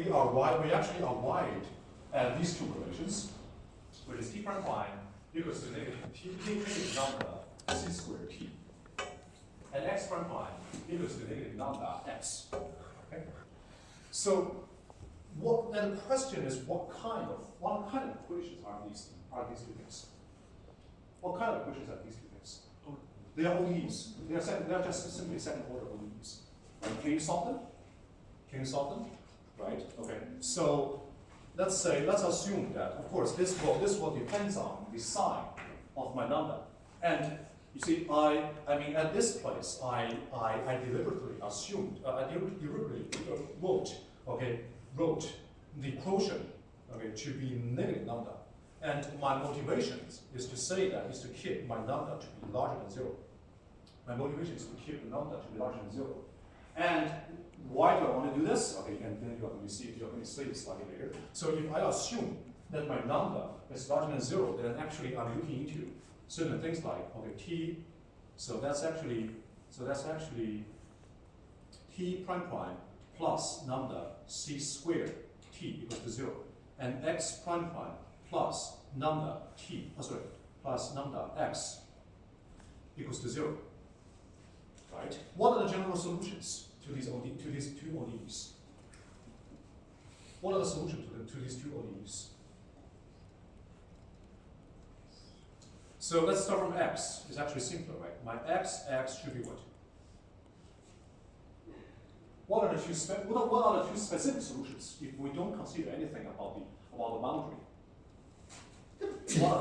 we actually arrived at these two relations, which is t prime prime equals to negative lambda c squared t, and x prime prime equals to negative lambda x. Okay. So and the question is what kind of equations are these two things? What kind of equations are these two things? They are ODEs. They are just simply second order ODEs. Right? Can you solve them? Can you solve them? Right? Okay. So let's assume that, of course, this will depends on the sign of my number. And you see, I mean, at this place, I deliberately assumed, I deliberately wrote the quotient, okay, to be negative lambda. And my motivation is to say that is to keep my lambda to be larger than 0. My motivation is to keep the lambda to be larger than 0. And why do I want to do this? Okay, and then you're going to see it slightly later. So if I assume that my lambda is larger than 0, then actually I'm looking into certain things like, okay, t, so that's actually t prime prime plus lambda c squared t equals to 0, and x prime prime plus lambda t, plus lambda x equals to 0. Right? What are the general solutions to these two ODEs? What are the solutions to these two ODEs? So let's start from x. It's actually simpler, right? My x should be what? What are the two specific solutions if we don't consider anything about the boundary? What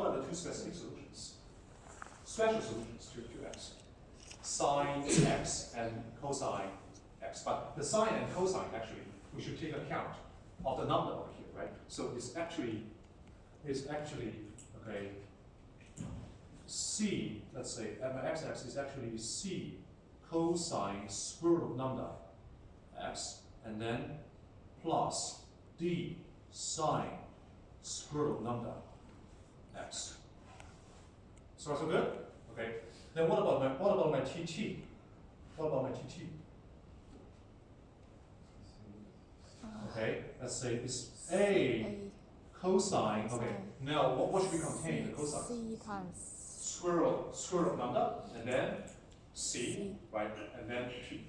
are the two specific solutions? Special solutions to x. Sine x and cosine x. But the sine and cosine, actually, we should take account of the number over here, right? So it's actually okay, c, let's say, my x-axis is actually c cosine square root of lambda x, and then plus d sine square root of lambda x. So good? Okay. Then what about my tt? What about my tt? Okay, let's say it's a cosine. Okay. Now what should we contain the cosine? C times Square root of lambda, and then c, right, and then t.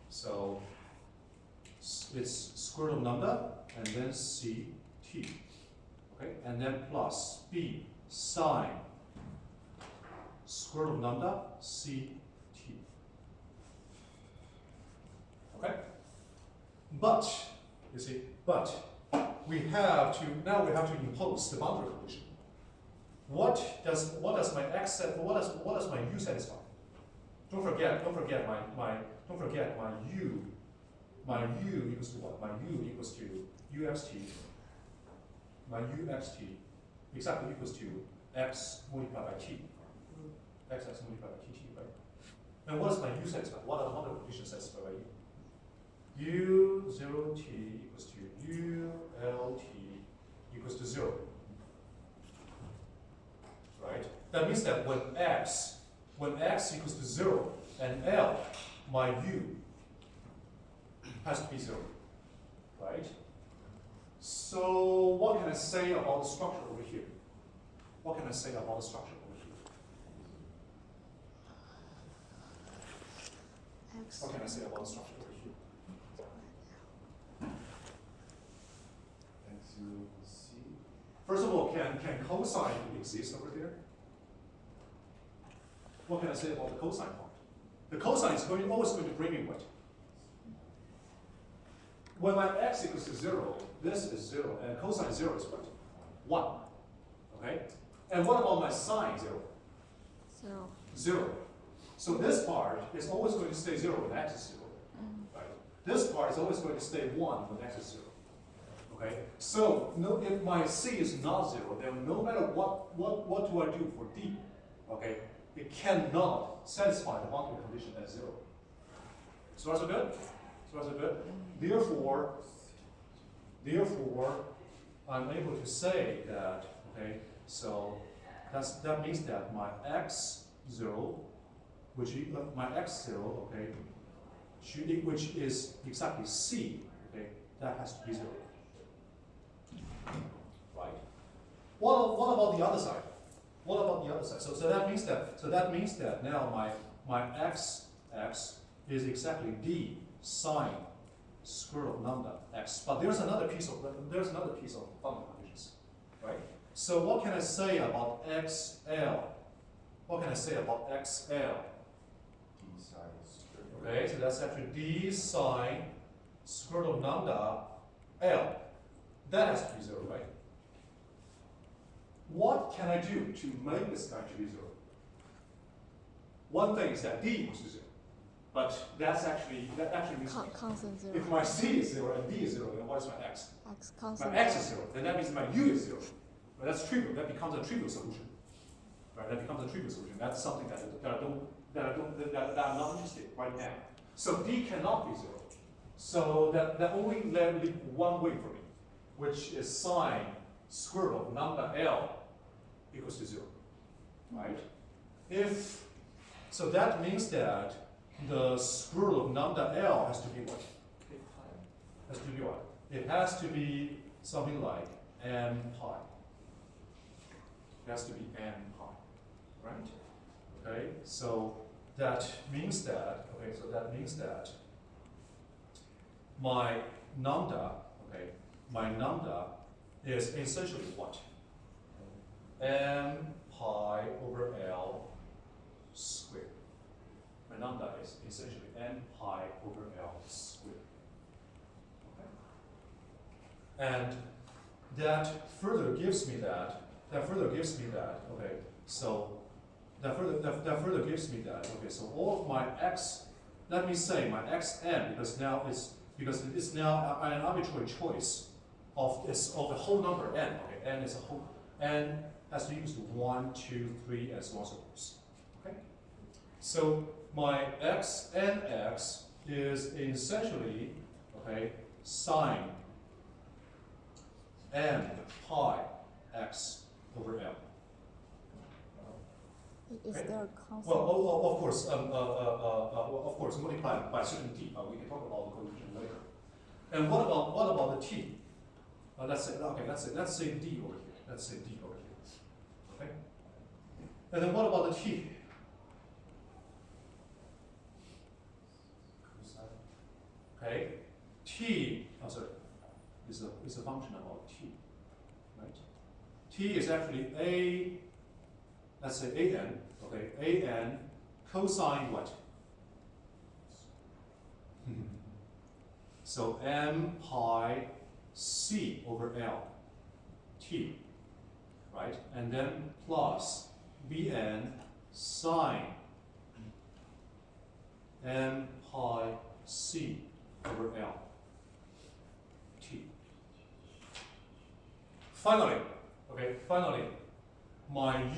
So it's square root of lambda, and then c t. Okay, and then plus b sine square root of lambda c t. Okay, but you see, we have to impose the boundary condition. What does my x what does my u satisfy? Don't forget my u equals to what? My u equals to uxt. My uxt exactly equals to x multiplied by t. X multiplied by tt, right? And what does my u satisfy? What are the boundary conditions satisfied by u? U0t equals to ult equals to 0. Right? That means that when x equals to 0 and L, my u has to be 0. Right? So what can I say about the structure over here? What can I say about the structure over here? What can I say about the structure over here? First of all, can cosine exist over there? What can I say about the cosine part? The cosine is always going to bring in what? When my x equals to 0, this is 0, and cosine 0 is what? 1. Okay? And what about my sine 0? 0. 0. So this part is always going to stay 0 when x is 0. Right? This part is always going to stay 1 when x is 0. Okay? So if my c is not 0, then no matter what do I do for d, okay, it cannot satisfy the boundary condition at 0. So that's good? So that's good? Therefore, I'm able to say that, okay, so that means that my x0, which is, okay, which is exactly c, okay, that has to be 0. Right? What about the other side? What about the other side? So that means that now my x is exactly d sine square root of lambda x. But there's another piece of fundamental conditions, right? So what can I say about xl? What can I say about xl? D sine square. Okay, so that's actually d sine square root of lambda l. That has to be 0, right? What can I do to make this guy to be 0? One thing is that d equals to 0. But that actually means Constant 0. if my c is 0 and d is 0, then what is my x? X constant. My x is 0, then that means my u is 0. But that's trivial. That becomes a trivial solution. Right? That becomes a trivial solution. That's something that I'm not interested in right now. So d cannot be 0. So that only leaves one way for me, which is sine square root of lambda l equals to 0. Right? So that means that the square root of lambda l has to be what? Has to be what? It has to be something like m pi. It has to be m pi, right? Okay, so that means that my lambda, is essentially what? M pi over L squared. My lambda is essentially m pi over L squared. Okay? And that further gives me that. Okay, so that further gives me that. Okay, so all of my x, let me say my xn, because it's now an arbitrary choice of the whole number n. Okay, n is a whole, n has to be equal to 1, 2, 3, and so on and so forth. Okay, so my xnx is essentially sine m pi x over L. Is there a constant? Well, of course, multiplied by certain t. We can talk about the coefficient later. And what about the t? Let's say d over here. Let's say d over here. Okay. And then what about the t? Okay, t. Oh, sorry. Is a function about t, right? T is actually a. Let's say an. Okay, an cosine what? So m pi c over L t, right? And then plus bn sine m pi c over L t. Finally, my un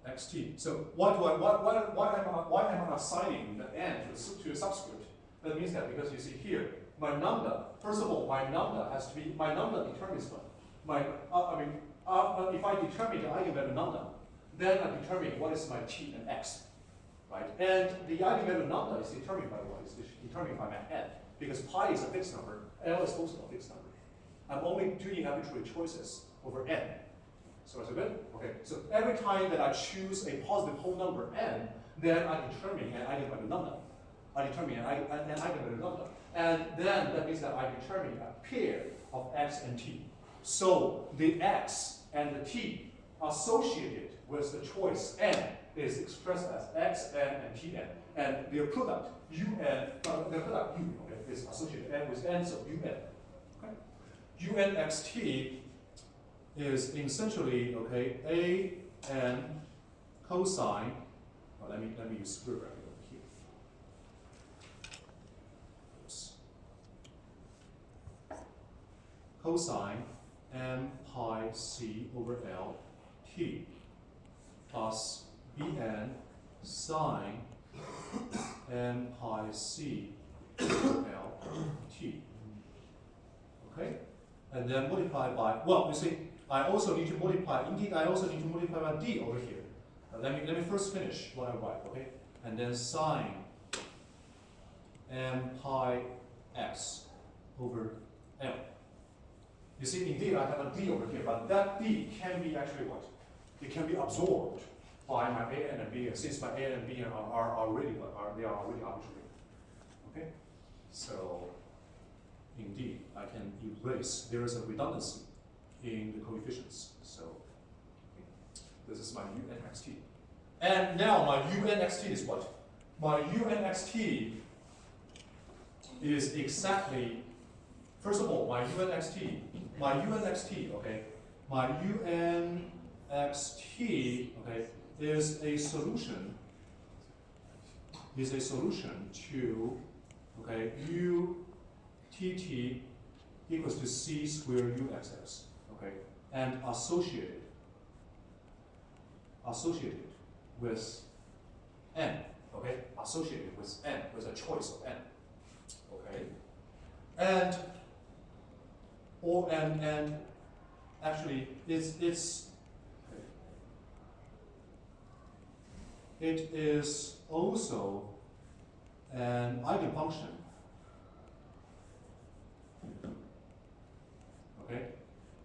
xt. So why am I assigning the n to a subscript? That means that because you see here, my lambda. First of all, my lambda determines what? If I determine the eigenvalue lambda, then I determine what is my t and x, right? And the eigenvalue lambda is determined by what? It's determined by my n, because pi is a fixed number, L is also a fixed number. I'm only doing arbitrary choices over n. So is it good? Okay. So every time that I choose a positive whole number n, then I determine an eigenvalue lambda. And then that means that I determine a pair of x and t. So the x and the t associated with the choice n is expressed as xn and tn. And their product u is associated n with n, so un. Okay? unxt is essentially a n cosine. Well, let me use square bracket over here. Oops. Cosine m pi c over L t plus bn sine m pi c over L t. Okay? And then multiply by, well, you see, I also need to multiply, indeed I also need to multiply by d over here. let me first finish what I write, okay? And then sine m pi x over m. You see, indeed, I have a d over here, but that d can be actually what? It can be absorbed by my a n and b, since my a n and b are already arbitrary. Okay? So, indeed, I can erase, there is a redundancy in the coefficients. So, this is my u n x t. And now my u n x t is what? My u n x t is exactly, first of all, my u n x t, okay, my u n x t, okay, is a solution to, okay, u t t equals to c squared u x x, okay, and associated with n, okay, associated with n, with a choice of n, okay, and actually it is also an eigenfunction, okay,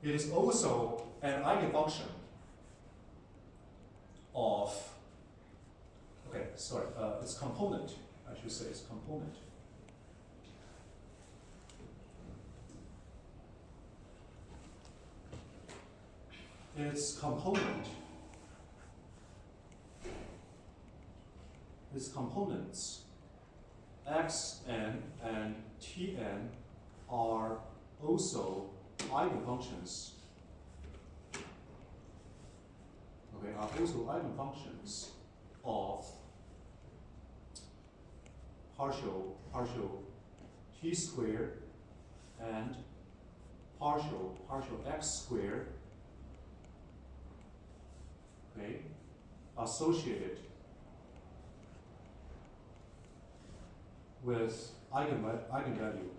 it is also an eigenfunction of, okay, sorry, it's component, I should say it's component. Its components, xn and tn, are also eigenfunctions. Okay, are also eigenfunctions of partial t squared and partial x squared, okay, associated with eigenvalue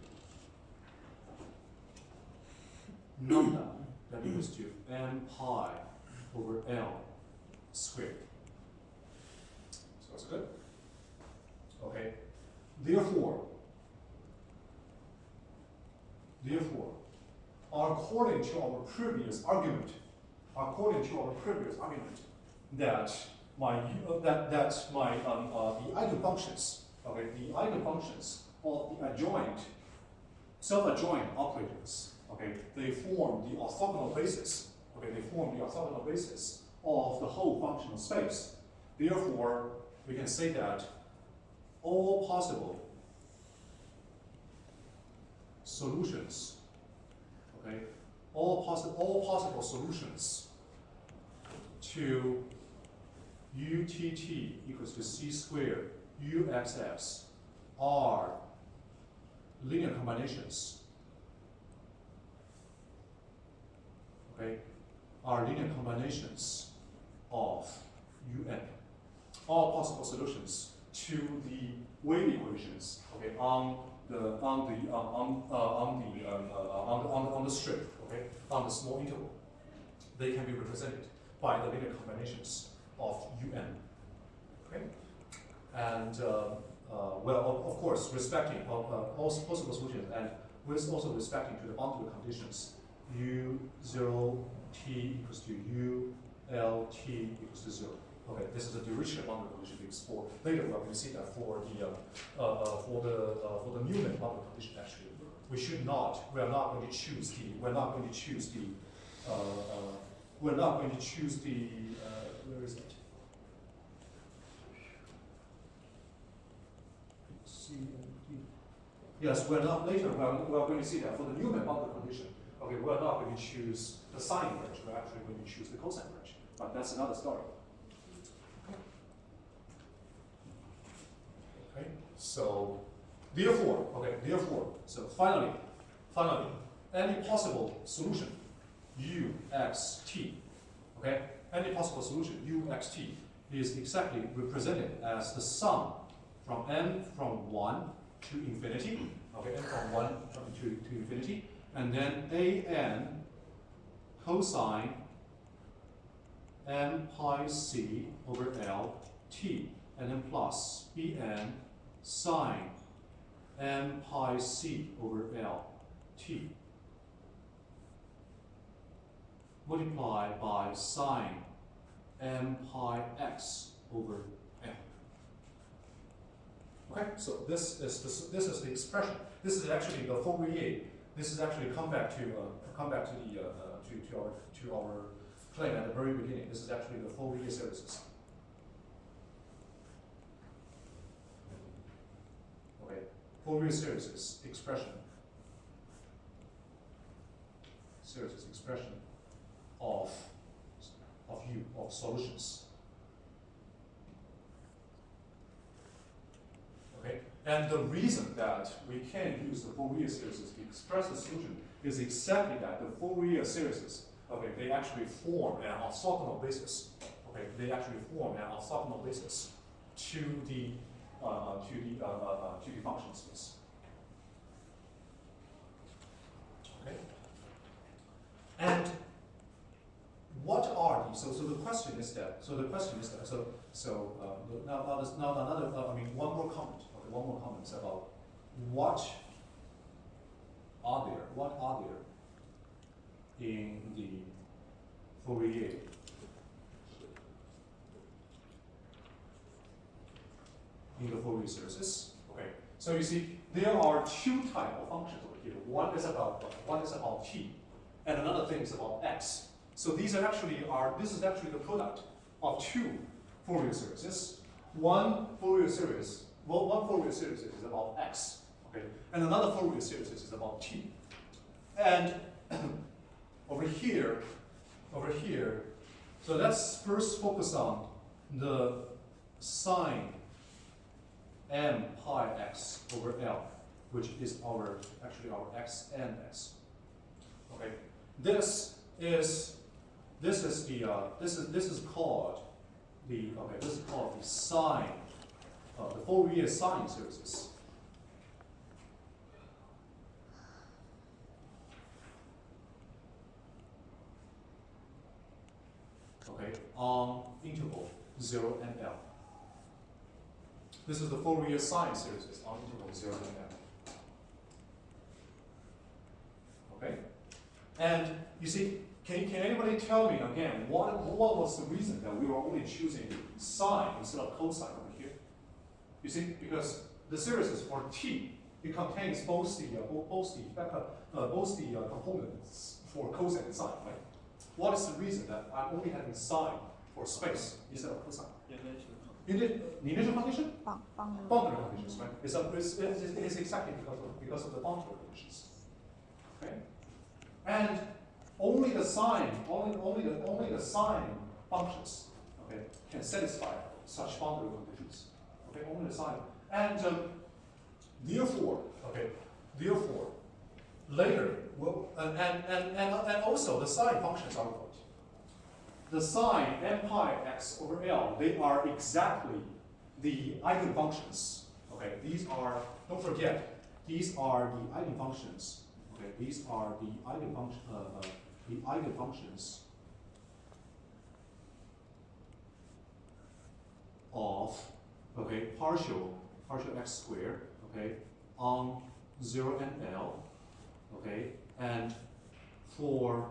lambda that equals to m pi over L squared. So that's good. Okay. Therefore, according to our previous argument, that my the eigenfunctions, okay, the eigenfunctions of the adjoint, self-adjoint operators, okay, they form the orthogonal basis. Okay, they form the orthogonal basis of the whole functional space. Therefore, we can say that all possible solutions, okay, all possible solutions to utt equals to c squared uxx are linear combinations. Okay, are linear combinations of un. All possible solutions to the wave equations. Okay, on the strip. Okay, on the small interval, they can be represented by the linear combinations of un. Okay, and well, of course, respecting all possible solutions, and with also respecting to the boundary conditions. U0 t equals to U L t equals to 0. Okay, this is a Dirichlet boundary condition we explore later. We're going to see that for the Newman boundary condition. Actually, we're not going to choose the where is it? C and D. Yes, we're going to see that for the Newman boundary condition. Okay, we're not going to choose the sine branch, we're actually going to choose the cosine branch. But that's another story. Okay, so therefore, so finally, any possible solution, uxt, okay, any possible solution, uxt, is exactly represented as the sum from n from 1 to infinity, okay, n from 1 to infinity, and then an cosine m pi c over L t, and then plus Bn sine m pi c over L t multiplied by sine m pi x over L. Okay, so this is the expression. This is actually the Fourier. This is actually come back to our claim at the very beginning. This is actually the Fourier series. Okay, Fourier series expression. Series expression of solutions. Okay, and the reason that we can use the Fourier series to express the solution is exactly that the Fourier series, okay, they actually form an orthogonal basis. Okay, they actually form an orthogonal basis to the function space. Okay, and what are these? So the question is that. One more comment. Okay, one more comment about what are there in the Fourier series. Okay, so you see there are two types of functions over here. One is about t, and another thing is about x. So this is actually the product of two Fourier series. One Fourier series is about x, okay, and another Fourier series is about t. And over here, so let's first focus on the sine m pi x over L, which is our x and x. Okay, this is called the sine, the Fourier sine series. Okay, on interval 0 and L. This is the Fourier sine series on interval 0 and L. Okay, and you see, can anybody tell me again what was the reason that we were only choosing sine instead of cosine over here? You see, because the series is for t, it contains both the components for cosine and sine, right? What is the reason that I'm only having sine for space instead of cosine? Initial condition? Boundary conditions, right? It's exactly because of the boundary conditions. Okay, and only the sine functions, okay, can satisfy such boundary conditions. Okay, only the sine, and therefore, later, and also the sine functions are what? The sine m pi x over L, they are exactly the eigenfunctions. Okay, these are, don't forget, these are the eigenfunctions. Okay, these are the eigenfunctions of, okay, partial x squared, okay, on 0 and L, okay, and for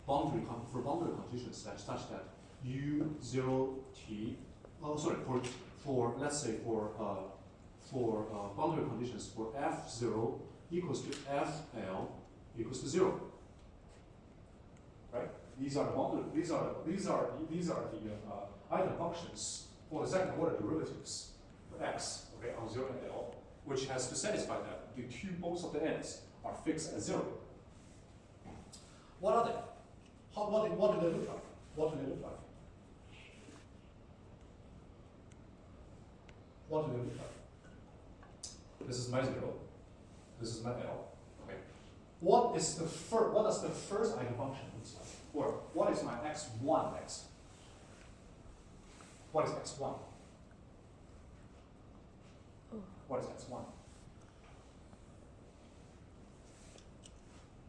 boundary conditions such that u0t, for let's say for boundary conditions for f0 equals to fl equals to 0. Right? These are the eigenfunctions for the second order derivatives for x, okay, on 0 and L, which has to satisfy that both of the ends are fixed at 0. What are they? What do they look like? What do they look like? What do they look like? This is my 0. This is my L. Okay. What does the first eigenfunction look like? Or what is my x1 x? What is x1? What is x1?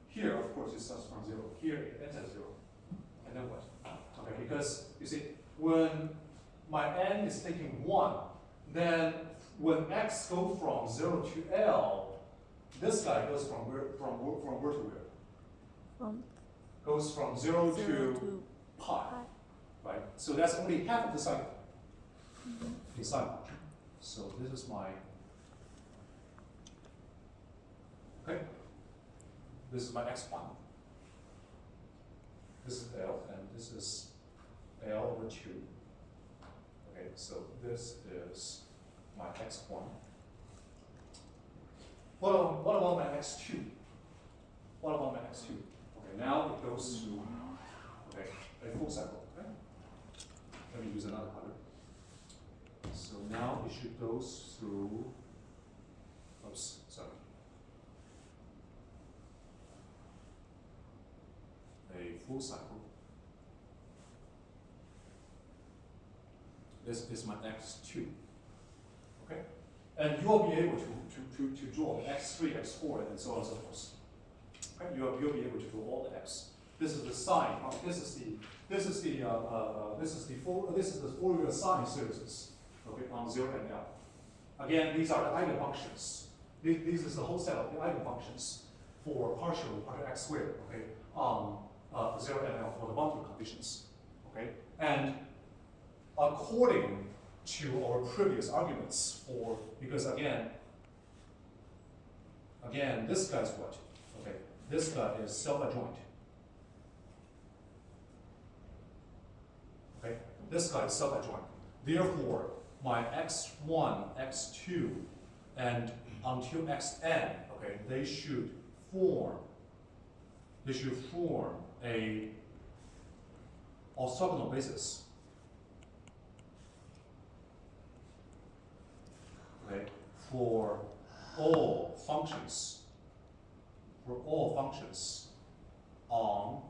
Here, of course, it starts from 0. Here, it ends at 0. And then what? Okay, because you see, when my n is taking 1, then when x goes from 0 to L, this guy goes from where to where? From Goes from 0 0 to to pi, pi. right? So that's only half of the cycle in sine function. So this is my, okay? This is my x1. This is L, and this is L over 2. Okay, so this is my x1. What about my x2? What about my x2? Okay, now it goes to, okay, a full cycle, okay? Let me use another color. So now it should go through, oops, sorry. A full cycle. This is my x2, okay? And you will be able to draw x3, x4, and so on and so forth. Okay? You'll be able to draw all the x. This is the sine. This is the Fourier sine series. Okay, on 0 and L. Again, these are the eigenfunctions. This is the whole set of the eigenfunctions for partial x squared. Okay, on 0 and L for the boundary conditions. Okay, and according to our previous arguments, because again, this guy's what? Okay, this guy is self-adjoint. Okay, this guy is self-adjoint. Therefore, my x1, x2, and until xn, okay, they should form a orthogonal basis. Okay, for all functions on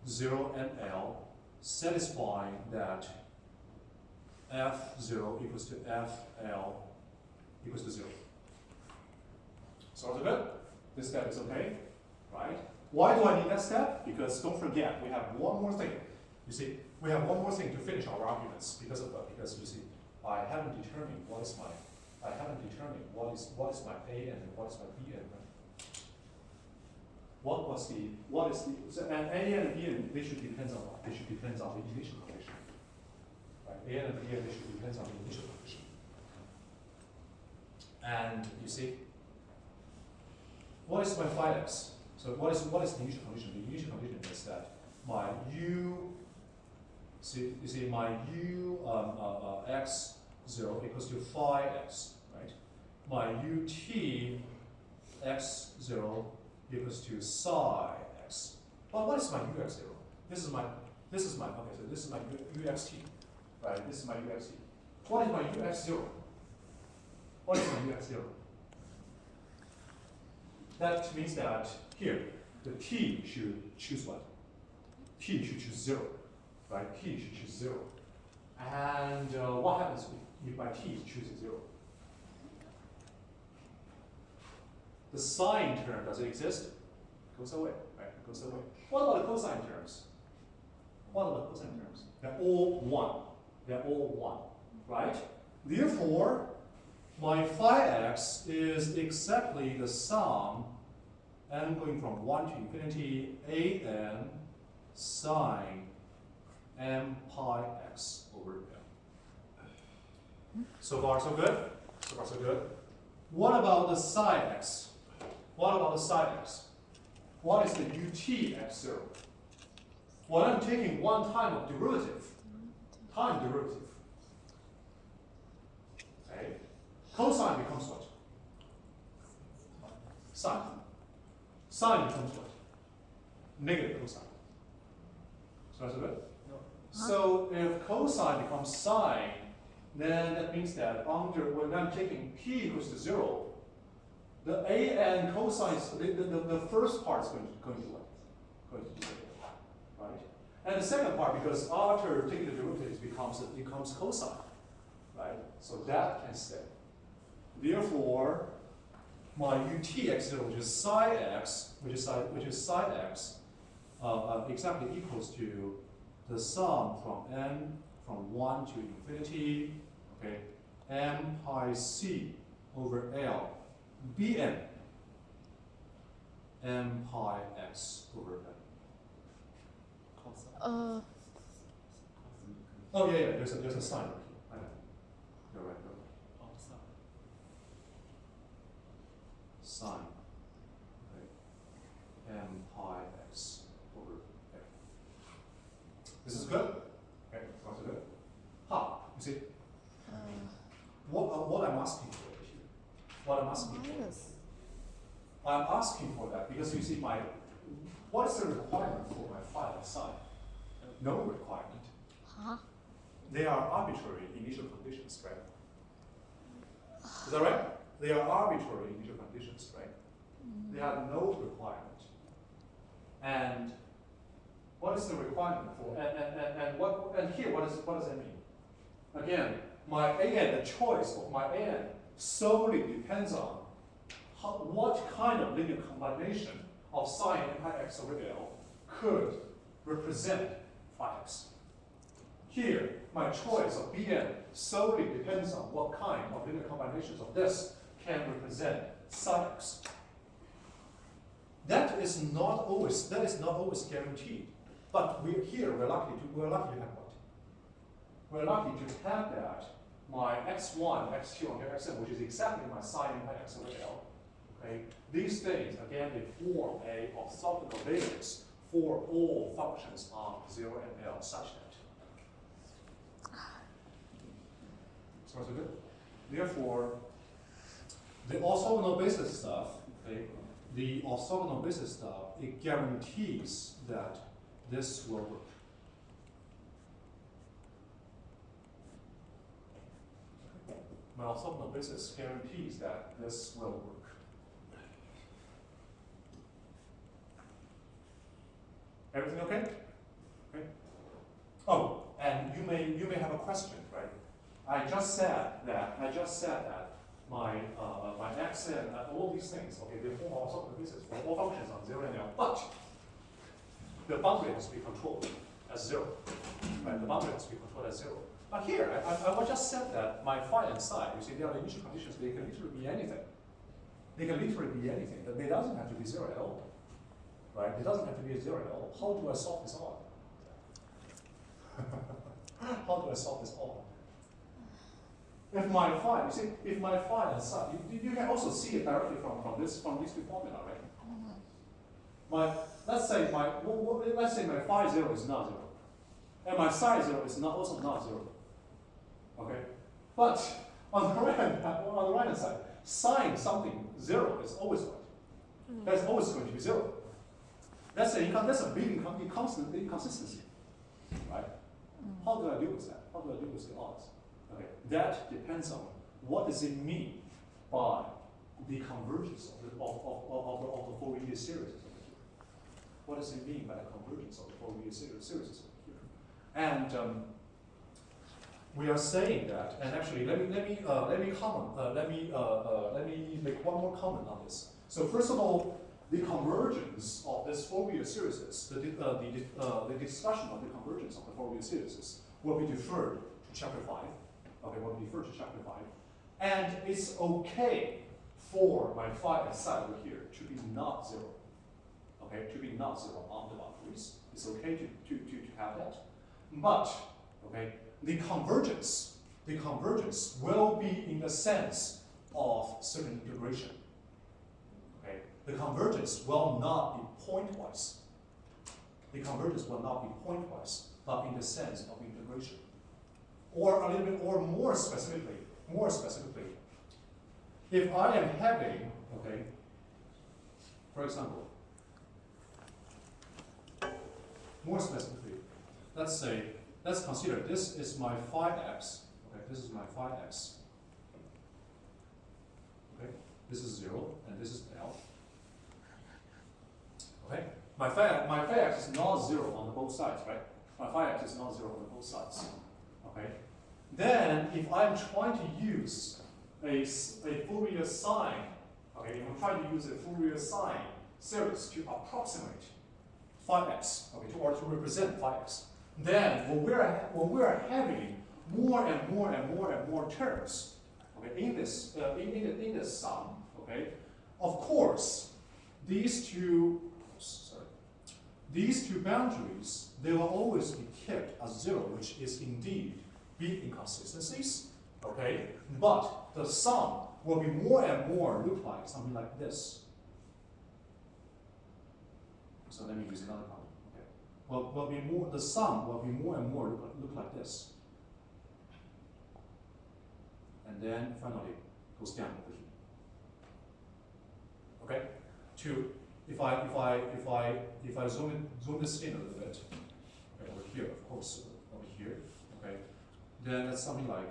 0 and L, satisfying that f0 equals to fl equals to 0. So is it good? This step is okay, right? Why do I need that step? Because don't forget, we have one more thing. You see, we have one more thing to finish our arguments because you see, I haven't determined what is my A and what is my B and and A and B and they should depend on what? They should depend on the initial condition. Right? A and B and they should depend on the initial condition. And you see, what is my phi x? So what is the initial condition? The initial condition is that my u, you see my u x0 equals to phi x, right? My ut x0 equals to psi x. But what is my ux0? This is my okay, so this is my uxt, right? This is my uxt. What is my ux0? What is my ux0? That means that here, the t should choose what? T should choose 0, right? T should choose 0. And what happens if my t chooses 0? The sine term, does it exist? It goes away, right? It goes away. What about the cosine terms? What about the cosine terms? They're all 1. They're all 1, right? Therefore, my phi x is exactly the sum, n going from 1 to infinity, an sine m pi x over m. So far, so good? So far, so good? What about the psi x? What about the psi x? What is the ut x0? Well, I'm taking one time of derivative. Time derivative. Okay? Cosine becomes what? Sine. Sine becomes what? Negative cosine. So that's good? No. So if cosine becomes sine, then that means that when I'm taking p equals to 0, the a and cosine, the first part is going to what? Going to be 0, right? And the second part, because after taking the derivative, it becomes cosine, right? So that can stay. Therefore, my utx0, which is psi x, exactly equals to the sum from 1 to infinity, okay, m pi c over L, Bn, m pi x over n. Oh yeah, there's a sign right here. I know. You're right. Sine, okay, m pi x over n. This is good. Okay, sounds good. You see, what I'm asking for here, what I'm asking for. minus. I'm asking for that because you see what is the requirement for my phi and psi? No requirement. Huh? They are arbitrary initial conditions, right? Is that right? They are arbitrary initial conditions, right? They have no requirement. And what is the requirement for? And here, what does that mean? Again, my an, the choice of my an solely depends on what kind of linear combination of sine m pi x over L could represent phi x. Here, my choice of Bn solely depends on what kind of linear combinations of this can represent psi x. That is not always guaranteed. But we're lucky to have what? We're lucky to have that my x1, x2, and xn, which is exactly my sine m pi x over L. Okay, these things again they form a orthogonal basis for all functions on 0 and L such that. Sounds good. Therefore, the orthogonal basis stuff, okay, it guarantees that this will work. My orthogonal basis guarantees that this will work. Everything okay? Okay. Oh, and you may have a question, right? I just said that my x and all these things, okay, they form orthogonal basis for all functions on 0 and L, but the boundary has to be controlled as 0. Right? The boundary has to be controlled as 0. But here, I just said that my phi and psi, you see, they are the initial conditions, they can literally be anything. They can literally be anything. It doesn't have to be 0 L. Right? It doesn't have to be a 0 L. How do I solve this all? How do I solve this all? If my phi, you see, if my phi and psi, you can also see it directly from these two formula, right? Let's say my phi 0 is not 0, and my psi 0 is also not 0. Okay, but on the right hand side, sine something 0 is always right. That's always going to be 0. That's a big inconsistency, right? How do I deal with that? How do I deal with the odds? Okay, that depends on what does it mean by the convergence of the Fourier series over here. What does it mean by the convergence of the Fourier series over here? And we are saying that, and actually, let me make one more comment on this. So first of all, the convergence of this Fourier series, the discussion of the convergence of the Fourier series will be deferred to chapter 5. Okay, will be deferred to chapter 5. And it's okay for my phi and psi over here to be not 0. Okay, to be not 0 on the boundaries. It's okay to have that. But, okay, the convergence will be in the sense of certain integration. Okay, the convergence will not be pointwise. The convergence will not be pointwise, but in the sense of integration. Or a little bit, or more specifically, if I am having, okay, for example, more specifically, let's consider this is my phi x, okay, this is my phi x, okay, this is 0, and this is L, okay, my phi x is not 0 on both sides, right? My phi x is not 0 on both sides, okay? Then, if I'm trying to use a Fourier sine, okay, if I'm trying to use a Fourier sine series to approximate phi x, okay, or to represent phi x, then when we're having more and more and more and more terms, okay, in this sum, okay, of course, these two boundaries, they will always be kept as 0, which is indeed big inconsistencies, okay? But the sum will be more and more look like something like this. So let me use another color. Okay. Will be more. The sum will be more and more look like this, and then finally goes down over here. Okay. If I zoom this in a little bit, okay, over here, of course, over here. Okay. Then that's something like.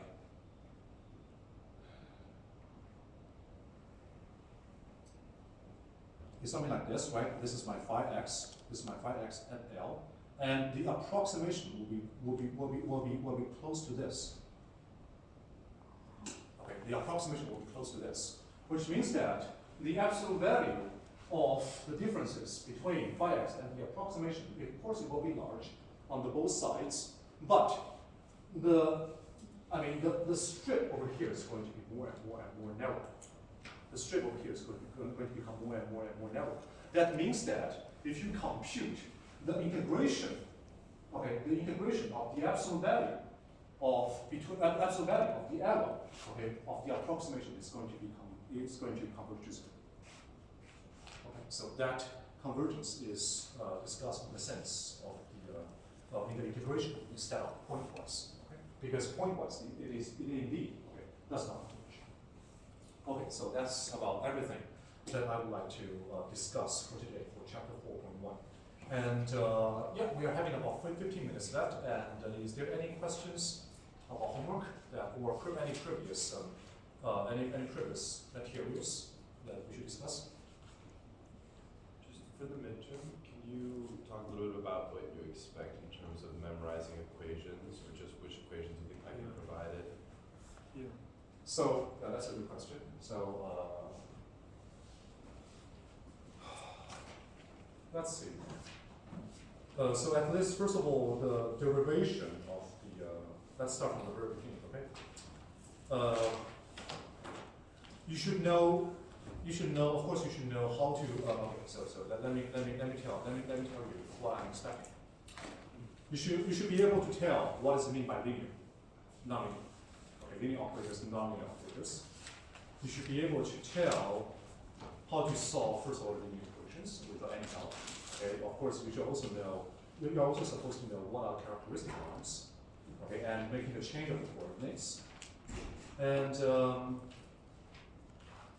It's something like this, right? This is my 5x. This is my 5x at L, and the approximation will be close to this. Okay, the approximation will be close to this, which means that the absolute value of the differences between 5x and the approximation, of course, it will be large on the both sides, but the strip over here is going to be more and more and more narrow. The strip over here is going to become more and more and more narrow. That means that if you compute the integration, okay, the integration of the absolute value of absolute value of the error, okay, of the approximation is going to converge to 0. Okay, so that convergence is discussed in the sense of in the integration instead of pointwise, okay? Because pointwise it indeed okay, does not. Okay, so that's about everything that I would like to discuss for today for chapter 4.1. And yeah, we are having about 15 minutes left. And is there any questions about homework or any previous materials that we should discuss? Just for the midterm, can you talk a little bit about what you expect in terms of memorizing equations, or just which equations will be kind of provided? Yeah. So that's a good question. So let's see. So at least, first of all, the derivation of the, let's start from the very beginning, okay? You should know, of course you should know how to, okay, so let me tell you what I'm expecting. You should be able to tell what does it mean by linear, nonlinear. Okay, linear operators, nonlinear operators. You should be able to tell how to solve first order linear equations without any help. Okay, of course, you should also know, you're also supposed to know what are characteristic ones, okay, and making the change of the coordinates. And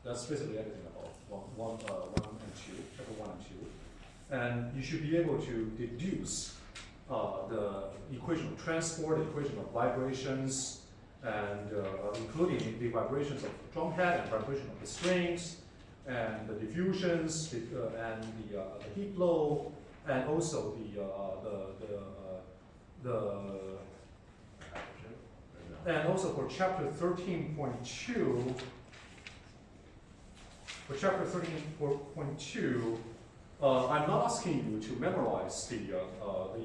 that's basically everything about one and 2, chapter 1 and 2. And you should be able to deduce the equation of transport, the equation of vibrations, and including the vibrations of the drum head and vibration of the strings, and the diffusions, and the heat flow, and also and also for chapter 13.2. For chapter 13.2, I'm not asking you to memorize the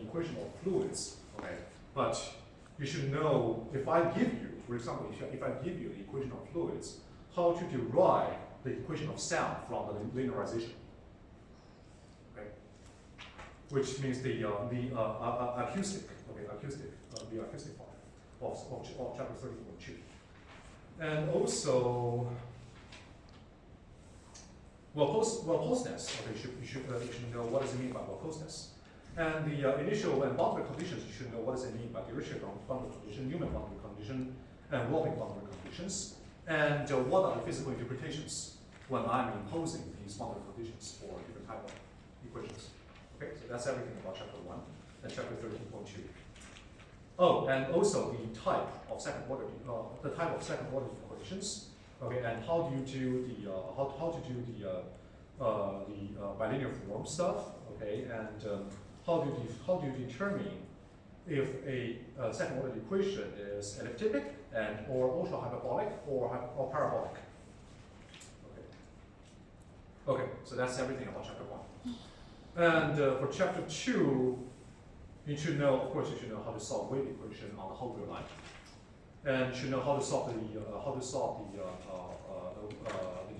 equation of fluids, okay? But you should know, if I give you, for example, if I give you the equation of fluids, how to derive the equation of sound from the linearization, okay? Which means the acoustic, okay, the acoustic part of chapter 13.2, and also. Well-posedness, okay, you should know what does it mean by well-posedness. And the initial and boundary conditions, you should know what does it mean by Dirichlet boundary condition, Newman boundary condition, and Robic boundary conditions, and what are the physical interpretations when I'm imposing these boundary conditions for different type of equations. Okay, so that's everything about chapter 1 and chapter 13.2. Oh, and also the type of second order equations. Okay, and how do you do the bilinear form stuff? Okay, and how do you determine if a second order equation is elliptic and or also hyperbolic or parabolic? Okay, so that's everything about chapter 1. And for chapter 2, You should know, of course, you should know how to solve wave equation on the whole real line, and you should know how to solve the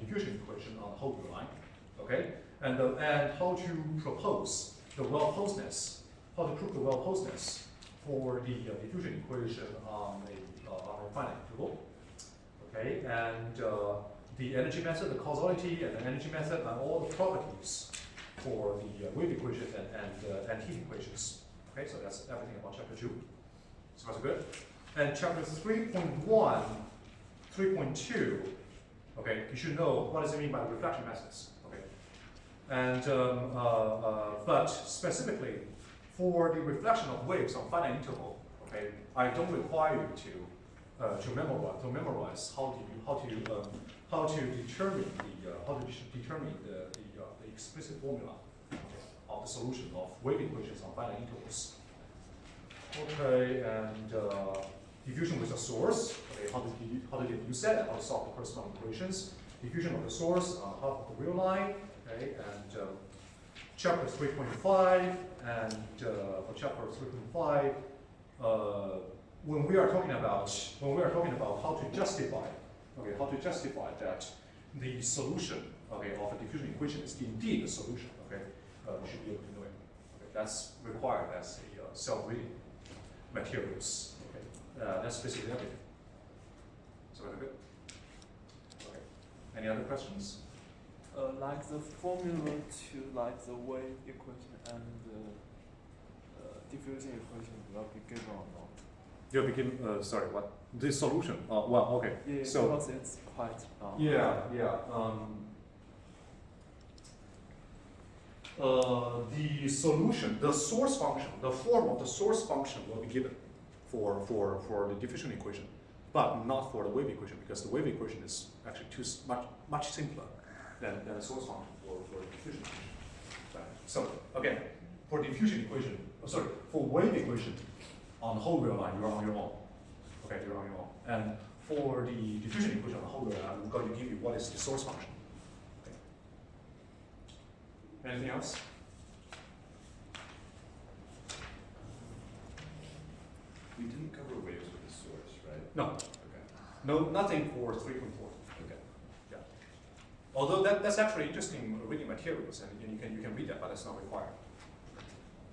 diffusion equation on the whole real line. Okay, and how to propose the well-closeness, how to prove the well-closeness for the diffusion equation on a finite interval. Okay, and the energy method, the causality, and the energy method, and all the properties for the wave equation and heat equations. Okay, so that's everything about chapter 2. So that's good. And chapter 3.1, 3.2, okay, you should know what does it mean by reflection methods. Okay, and but specifically for the reflection of waves on finite interval, okay, I don't require you to memorize how to determine the explicit formula of the solution of wave equations on finite intervals. Okay, and diffusion with a source. Okay, how to deduce that? How to solve the corresponding equations? Diffusion of the source on half of the real line. Okay, and chapter 3.5 and for chapter 3.5, when we are talking about how to justify, that the solution, okay, of a diffusion equation is indeed a solution, okay, you should be able to know it. Okay, that's required as a self-reading materials. Okay, that's basically everything. So very good. Okay. Any other questions? Like the formula to like the wave equation and the diffusion equation will be given or not? You'll begin. Sorry, what? The solution. Well, okay. Yeah, so because it's quite. yeah. The solution, the source function, the form of the source function will be given for the diffusion equation, but not for the wave equation, because the wave equation is actually much simpler than the source function for the diffusion equation. Right. So again, for diffusion equation, for wave equation on the whole real line, you're on your own. Okay, you're on your own. And for the diffusion equation on the whole real line, I'm going to give you what is the source function. Okay. Anything else? We didn't cover waves with the source, right? No. Okay. No, nothing for 3.4. Okay. Yeah. Although that's actually interesting reading materials, and you can read that, but that's not required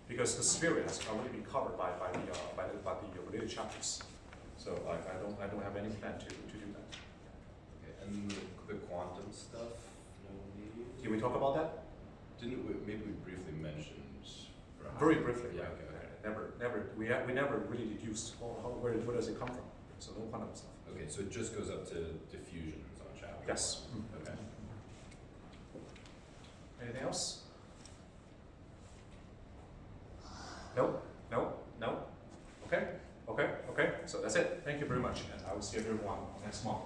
because the spirit has already been covered by the related chapters. So I don't have any plan to do that. Okay. And the quantum stuff, no need. Did we talk about that? Didn't we? Maybe we briefly mentioned. Very briefly. Yeah. Okay. Never. We never really deduced where does it come from. So no quantum stuff. Okay, so it just goes up to diffusions on chapter. Yes. 1. Okay. Anything else? No. Okay. So that's it. Thank you very much, and I will see everyone next month.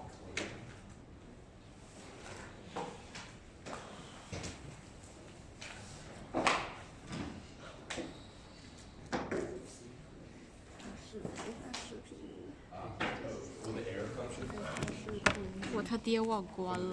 Will the error function? 如果他爹忘关了。